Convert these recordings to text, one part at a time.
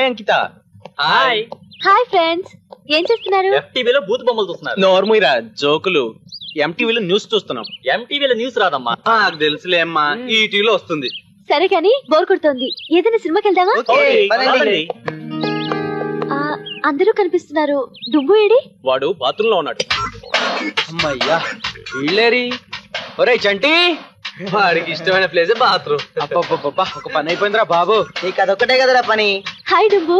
Hi అంకిత. Hi hi friends, ఏం చేస్తున్నారు? FTVలో booth బొమ్మలు చూస్తున్నారు. నోర్ముయిరా జోకులు. MTVలో న్యూస్ చూస్తున్నాం. MTVలో న్యూస్ రాదమ్మా. నాకు తెలుసులే అమ్మా, ఈ టీవీలో వస్తుంది. సరే కానీ బోర్ కొడుతోంది, ఏదైనా సినిమాకి వెళ్దామా? అందరూ కనిపిస్తున్నారు, డుబ్బు ఏడి? వాడు బాత్రూమ్ లో ఉన్నాడు. అమ్మయ్యా వీళ్ళేరి. ఒరే చంటి, వాడికి ఇష్టమైన ప్లేస్ బాత్రూమ్. అబ్బబ్బబ్బా, ఒక పని అయిపోయిందిరా బాబు. నీకు అదొక్కటే కదరా పని. హాయ్ డుబ్బు.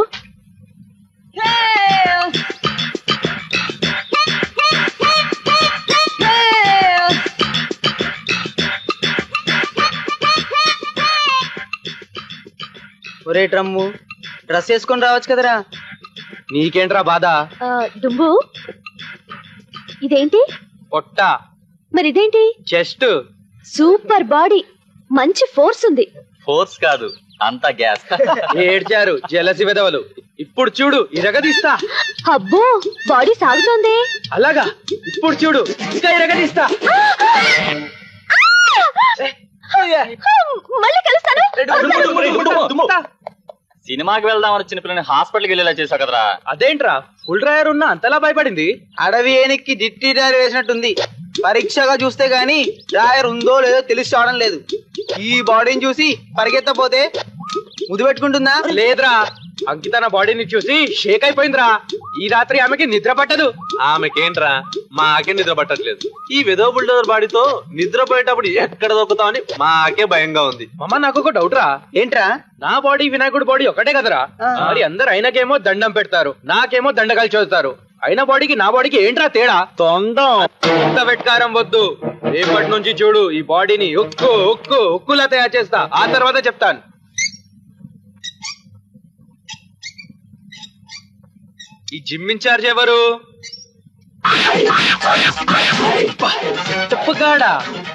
ఒరే డ్రమ్ము, డ్రెస్ వేసుకొని రావచ్చు కదరా. నీకేంట్రా బాధ? డుబ్బు, ఇదేంటి? పొట్ట. మరి ఇదేంటి? చెస్ట్. సూపర్ బాడీ, మంచి ఫోర్స్ ఉంది. ఫోర్స్ కాదు, అంతా గ్యాస్. ఏడ్చారు జలసి వెదవలు. ఇప్పుడు చూడు, ఇరగదీస్తా. అబ్బో, బాడీ సాగుతోంది. అలాగా, ఇప్పుడు చూడు, ఇంకా ఇరగదీస్తా. మళ్ళీ కలుస్తాను. సినిమాకి వెళ్దామని చిన్న పిల్లని హాస్పిటల్కి వెళ్ళేలా చేసావు కదరా. అదేంట్రా, ఫుల్ డ్రైవర్ ఉన్నా అంతలా భయపడింది? అడవి ఏనికి డిట్టి డ్రైవర్ వేసినట్టుంది. పరీక్షగా చూస్తే గాని డ్రైవర్ ఉందో లేదో తెలిసి రావడం లేదు. ఈ బాడీని చూసి పరిగెత్తపోతే ముద్దు పెట్టుకుంటుందా? లేదురా, అంకిత నా బాడీని చూసి షేక్ అయిపోయిందిరా. ఈ రాత్రి ఆమెకి నిద్ర పట్టదు. ఆమెకేంట్రా, మాకే నిద్ర పట్టట్లేదు. ఈ విధో బుల్డోజర్ బాడీతో నిద్రపోయేటప్పుడు ఎక్కడ దొక్కుతామని మాకే భయంగా ఉంది. మామ, నాకు ఒక డౌట్ రా. ఏంట్రా? నా బాడీ వినాయకుడి బాడీ ఒకటే కదరా. మరి అందరు అయినకేమో దండం పెడతారు, నాకేమో దండకాలు చదువుతారు. అయిన బాడీకి నా బాడీకి ఏంట్రా తేడా? తొండం. ఎంత వెట్కారం వద్దు. రేపటి నుంచి చూడు, ఈ బాడీని ఉక్కులా తయారు చేస్తా. ఆ తర్వాత చెప్తాను. ఈ జిమ్ ఇన్ఛార్జ్ ఎవరు? చెప్పగాడా,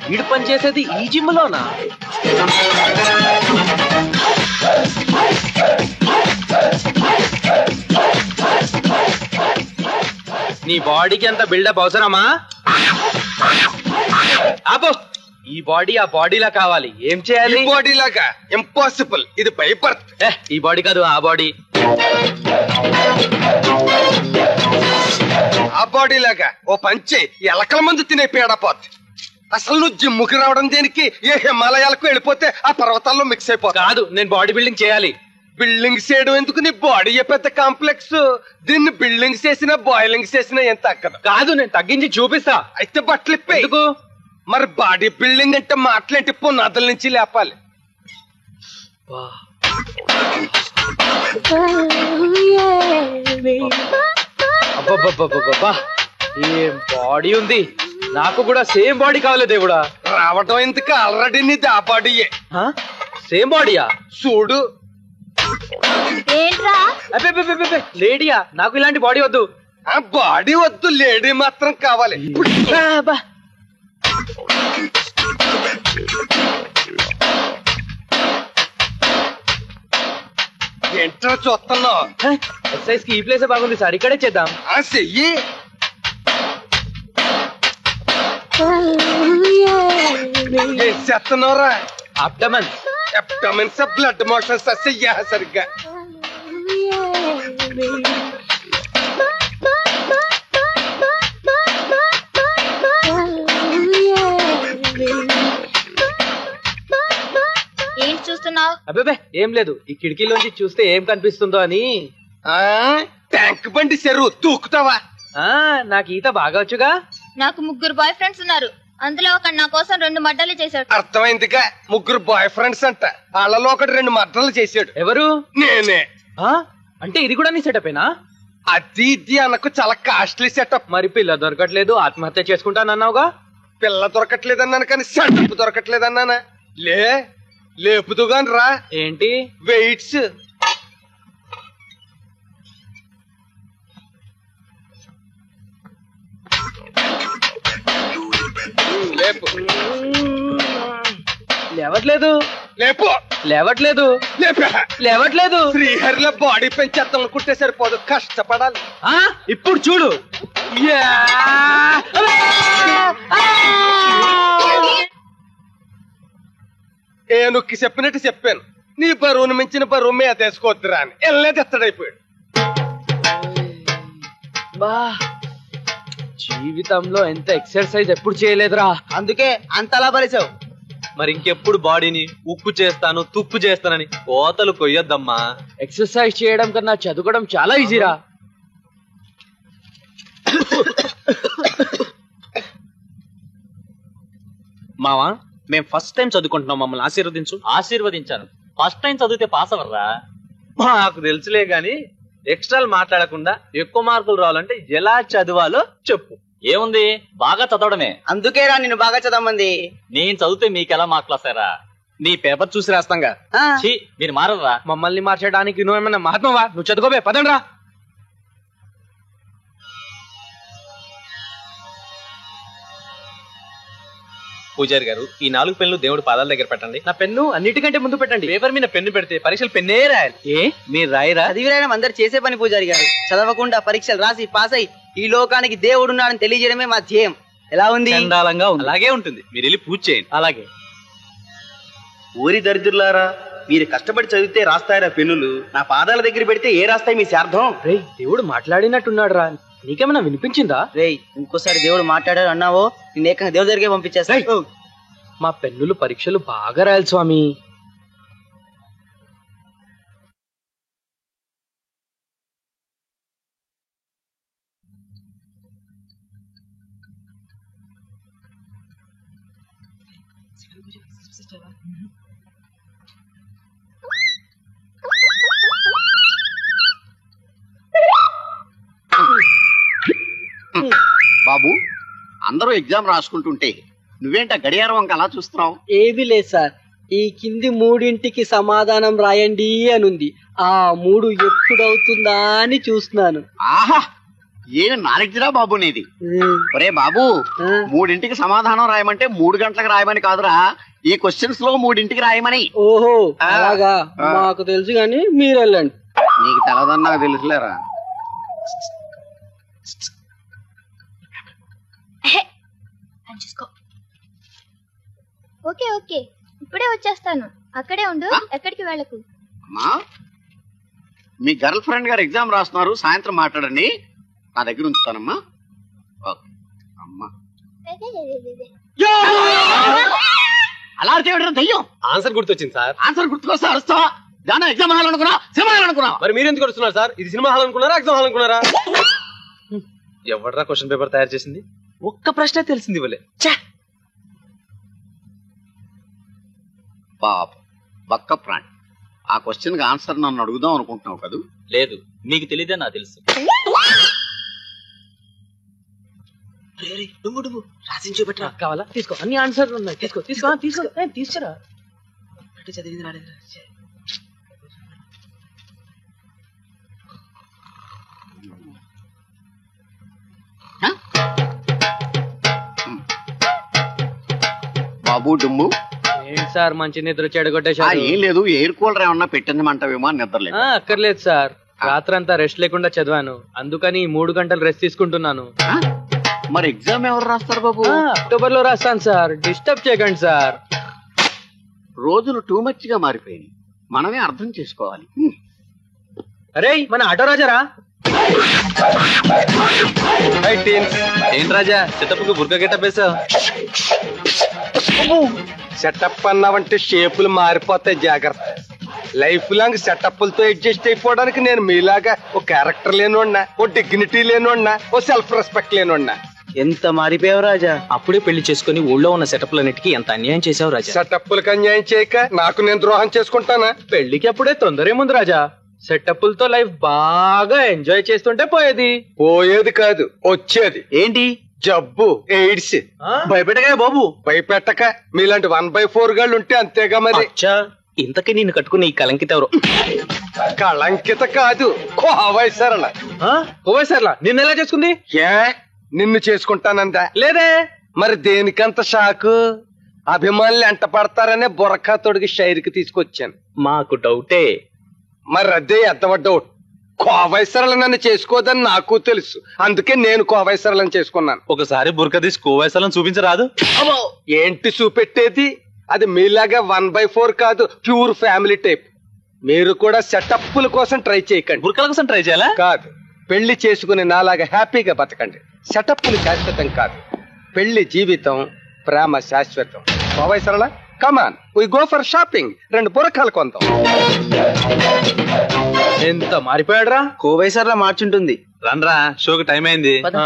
వీడు పనిచేసేది ఈ జిమ్ లోనా? నీ బాడీకి అంత బిల్డప్ అవసరమా? ఆపో. ఈ బాడీ ఆ బాడీలా కావాలి. ఏం చేయాలి? బాడీ లాగా ఇంపాసిబుల్. ఇది భయపడత. ఈ బాడీ కాదు, ఆ బాడీ. ఆ బాడీ లాగా ఓ పంచే ఎలకల మందు తినే పేడపోద్ది. అసలు నువ్వు జిమ్ముకి రావడం దేనికి? ఏ హిమాలయాలకు వెళ్ళిపోతే ఆ పర్వతాల్లో మిక్స్ అయిపోతా. కాదు, నేను బాడీ బిల్డింగ్ చేయాలి. బిల్డింగ్ చేయడం ఎందుకు? నీ బాడీ పెద్ద కాంప్లెక్స్. దీన్ని బిల్డింగ్ చేసినా బాయిలింగ్ చేసినా ఎంత అక్కదు. కాదు, నేను తగ్గించి చూపిస్తా. అయితే బట్టలు ఇప్పే. ఎందుకు? మరి బాడీ బిల్డింగ్ అంటే మాటలేంటి? పునాదుల నుంచి లేపాలి. అబ్బబ్బబ్బబ్బబ్బా, ఏం బాడీ ఉంది. నాకు కూడా సేమ్ బాడీ కావాలి దేవుడా. రావడం ఎందుకు? ఆల్రెడీ నీది ఆ బాడీయే. సేమ్ బాడీయా? చూడు. ఏంట్రా? లేడీయా? నాకు ఇలాంటి బాడీ వద్దు. ఆ బాడీ వద్దు, లేడీ మాత్రం కావాలి. ఏంట్రా చూస్తున్నావు? ఎక్సర్సైజ్ కి ఈ ప్లేస్ బాగుంది సార్, ఇక్కడే చేద్దాం. ఆ చెయ్యి. ఏం చేస్తున్నావురా? అబ్డమన్. అబ్డమన్స్, బ్లడ్ మోషన్స్ చెయ్యా సరిగ్గా. ఏం చూస్తున్నావు? అబ్బే ఏం లేదు, ఈ కిటికీలోంచి చూస్తే ఏం కనిపిస్తుందో అని. ట్యాంక్ బండి చెరువు దూకుతావా? నాకు ఈత బాగా వచ్చుగా. నాకు 3 బాయ్ ఫ్రెండ్స్ ఉన్నారు, అందులో ఒకడు నా కోసం 2 మర్డర్లు చేశాడు. అర్థమైందిగా, 3 బాయ్ ఫ్రెండ్స్ అంట. వాళ్ళలో ఒకడు 2 మర్డర్లు చేశాడు. ఎవరు? నేనే. అంటే ఇది కూడా నీ సెటపేనా? అది ఇది అనకు, చాలా కాస్ట్లీ సెటప్. మరి పిల్ల దొరకట్లేదు, ఆత్మహత్య చేసుకుంటానన్నావుగా. పిల్ల దొరకట్లేదన్నాను కానీ సెటప్ దొరకట్లేదన్నానా? లేపుదుగాని రా. ఏంటి? వెయిట్స్. లేపు. లేవట్లేదు. లేపు. లేవట్లేదు. లేవట్లేదు. శ్రీహరిలో బాడీ పెంచేద్దాం అనుకుంటే సరిపోదు, కష్టపడాలి. ఇప్పుడు చూడు. నొక్కి చెప్పినట్టు చెప్పాను. నీ బరువును మించిన బరువు మీద వేసుకోవద్దురా అని వెళ్ళలేదు ఎత్తడైపోయాడు. బా జీవితంలో ఎంత ఎక్సర్సైజ్ ఎప్పుడు చేయలేదురా. అందుకే అంతలా పరిచావు. మరి ఇంకెప్పుడు బాడీని ఉక్కు చేస్తాను తుక్కు చేస్తానని కోతలు కొయ్యొద్దమ్మా. ఎక్సర్సైజ్ చేయడం కన్నా చదువుకోవడం చాలా ఈజీరా. మావా మేము ఫస్ట్ టైం చదువుకుంటున్నాం, మమ్మల్ని ఆశీర్వదించు. ఆశీర్వదించాను. ఫస్ట్ టైం చదివితే పాస్ అవర్రా? మాకు తెలుసులే గాని ఎక్స్ట్రాలు మాట్లాడకుండా ఎక్కువ మార్కులు రావాలంటే ఎలా చదవాలో చెప్పు. ఏముంది, బాగా చదవడమే. అందుకేరా నిన్ను బాగా చదవమంది. నేను చదివితే మీకెలా మార్కులు వస్తారా? నీ పేపర్ చూసి రాస్తాంగా. ఛీ, మీరు మారరా? మమ్మల్ని మార్చడానికి నువ్వేమన్నా మహాత్మవా? నువ్వు చదువుకోబే, పదండ్రా. పూజారి గారు, ఈ 4 పెన్నులు దేవుడి పాదాల దగ్గర పెట్టండి. నా పెన్ను అన్నిటికంటే ముందు పెట్టండి. పేపర్ మీద పెన్ను పెడితే పరీక్షలు పెన్నే రాయాలి. ఏ మీరు రాయరా? చదివి రాయడం అందరు చేసే పని పూజారి గారు. చదవకుండా పరీక్షలు రాసి పాస్ అయి ఈ లోకానికి దేవుడున్నాడని తెలియజేయడమే మా ధ్యేయం. ఎలా ఉంది? చండాలంగా ఉంది. అలాగే ఉంటుంది, మీరు వెళ్ళి పూజ చేయండి. అలాగే. ఊరి దరిద్రులారా, మీరు కష్టపడి చదివితే రాస్తాయరా పెన్నులు, నా పాదాల దగ్గర పెడితే ఏ రాస్తాయి మీ శార్థం? రేయ్, దేవుడు మాట్లాడినట్టున్నాడు రా. నీకేమైనా వినిపించిందా? రేయ్, ఇంకోసారి దేవుడు మాట్లాడాడు అన్నావో నేను ఏకంగా దేవుడి దగ్గరికి పంపించేస్తా. మా పెన్నులు పరీక్షలు బాగా రాయాలి స్వామి. బాబు, అందరూ ఎగ్జామ్ రాసుకుంటుంటే నువ్వేంట గడియారం వంక అలా చూస్తున్నావు? ఏమీ లేదు సార్, ఈ కింది 3ంటికి సమాధానం రాయండి అనుంది. ఆ 3 ఎప్పుడవుతుందా అని చూస్తున్నాను. ఆహా, ఏం నాలెడ్జిరా బాబు నీది. ఒరే బాబు, 3ంటికి సమాధానం రాయమంటే 3 గంటలకు రాయమని కాదురా, ఈ క్వశ్చన్స్ లో 3ంటికి రాయమని. ఓహో అలాగా, మాకు తెలుసు గాని మీరు వెళ్ళండి. నీకు తెలదని నాకు తెలుసులేరా. ఓకే ఓకే, ఇప్పుడే వచ్చేస్తాను. అక్కడే ఉండు, ఎక్కడికి వెళ్ళకు. అమ్మా, మీ గర్ల్ ఫ్రెండ్ గారు ఎగ్జామ్ రాస్తున్నారు, సాయంత్రం మాట్లాడండి, నా దగ్గర ఉంచుతానమ్మా. ఓకే అమ్మా. అలా అరిచేయడం దయ్యం. ఆన్సర్ గుర్తొచ్చింది సార్. ఆన్సర్ గుర్తుకొస్తా అరుస్తావా? దాని ఎగ్జామ్ హాల్ అనుకున్నా, సినిమా హాల్ అనుకున్నా. మరి మీరు ఎందుకు వస్తున్నారు సార్? ఇది సినిమా హాల్ అనుకున్నారా, ఎగ్జామ్ హాల్ అనుకున్నారా? ఎవడ్రా క్వశ్చన్ పేపర్ తయారు చేసింది? ఒక్క ప్రశ్న తెలిసింది ఇవ్వలే. పాప బక్క ప్రాణి. ఆ క్వశ్చన్ కి ఆన్సర్ నన్ను అడుగుదాం అనుకుంటున్నావు కదా? లేదు, మీకు తెలియదే నాకు తెలుసు. రాసించి పెట్టరా కావాలా? తీసుకో, అన్ని ఆన్సర్లు ఉన్నాయి. తీసుకో తీసుకో తీసుకో తీసుకురా. చదివింది రాలేదు. బాబు డుమ్ము, ఏంటి సార్ మంచి నిద్ర చెడగొట్టేశారు? ఏం లేదు, ఎయిర్ కూలర్ ఏమన్నా పెట్టించమంటావేమో అని నిద్రలేదు. అక్కర్లేదు సార్, రాత్రంతా రెస్ట్ లేకుండా చదివాను, అందుకని 3 గంటలు రెస్ట్ తీసుకుంటున్నాను. మరి ఎగ్జామ్ ఎవరు రాస్తారు బాబు? అక్టోబర్ లో రాస్తాను సార్, డిస్టర్బ్ చేయకండి సార్. రోజులు టూ మచ్ గా మారిపోయినాయి, మనమే అర్థం చేసుకోవాలి. అరే మన ఆటో రాజారా? ఏంటి రాజా, సెటప్ కు బుర్క గెటప్ వేసావు? సెటప్ అన్నావంటే షేపులు మారిపోతాయి, జాగ్రత్త. లైఫ్ లాంగ్ సెటప్లతో అడ్జస్ట్ అయిపోవడానికి నేను మీలాగా ఓ క్యారెక్టర్ లేనోడ్నా, ఓ డిగ్నిటీ లేనోడ్నా, ఓ సెల్ఫ్ రెస్పెక్ట్ లేనోడ్నా. ఎంత మారిపోయావు రాజా. అప్పుడే పెళ్లి చేసుకుని ఊళ్ళో ఉన్న సెటప్లన్నిటికీ ఎంత అన్యాయం చేసావు రాజా. సెటప్లకు అన్యాయం చేయక నాకు నేను ద్రోహం చేసుకుంటానా? పెళ్లికి అప్పుడే తొందరేముంది రాజా, సెటప్లతో లైఫ్ బాగా ఎంజాయ్ చేస్తుంటే పోయేది. పోయేది కాదు, వచ్చేది. ఏంటి? జబ్బు, ఎయిడ్స్. భయపెట్టగా బాబు. భయపెట్టక మీలాంటి 1/4 గాళ్ళు ఉంటే అంతేగా మరి. ఇంతకీ నిన్ను కట్టుకుని ఈ కలంకిత ఎవరు? కళంకిత కాదు, కోవైసరళ. కోవైసరళ నిన్ను ఎలా చేసుకుంది? ఏ నిన్ను చేసుకుంటానందా? లేదే. మరి దేనికంత షాకు? అభిమానులు ఎంట పడతారనే బుర్రకా తొడిగి షైర్కి తీసుకొచ్చాను. మాకు డౌటే. మరి అదే ఎద్దవ డౌట్. కోవైసరళ నన్ను చేసుకోదని నాకు తెలుసు, అందుకే నేను కోవైసరళని చేసుకున్నాను. ఒకసారి బుర్క తీసి కోవైసరళని చూపించరాదు? ఏంటి చూపెట్టేది? అది మీలాగా 1/4 కాదు, ప్యూర్ ఫ్యామిలీ టైప్. మీరు కూడా సెటప్ల కోసం ట్రై చేయకండి. బుర్కల కోసం ట్రై చేయాలా? కాదు, పెళ్లి చేసుకుని నాలాగా హ్యాపీగా బతకండి. సెటప్లు శాశ్వతం కాదు, పెళ్లి జీవితం, ప్రేమ శాశ్వతం. బాబాయ్ సరళ, కమాన్ వి గో ఫర్ షాపింగ్. 2 బుర్రకాలు కొందాం. ఎంత మారిపోయాడ్రా. కోవైసర్లా మార్చుంటుంది. రండ్రా, షోకి టైం అయింది. ఆ.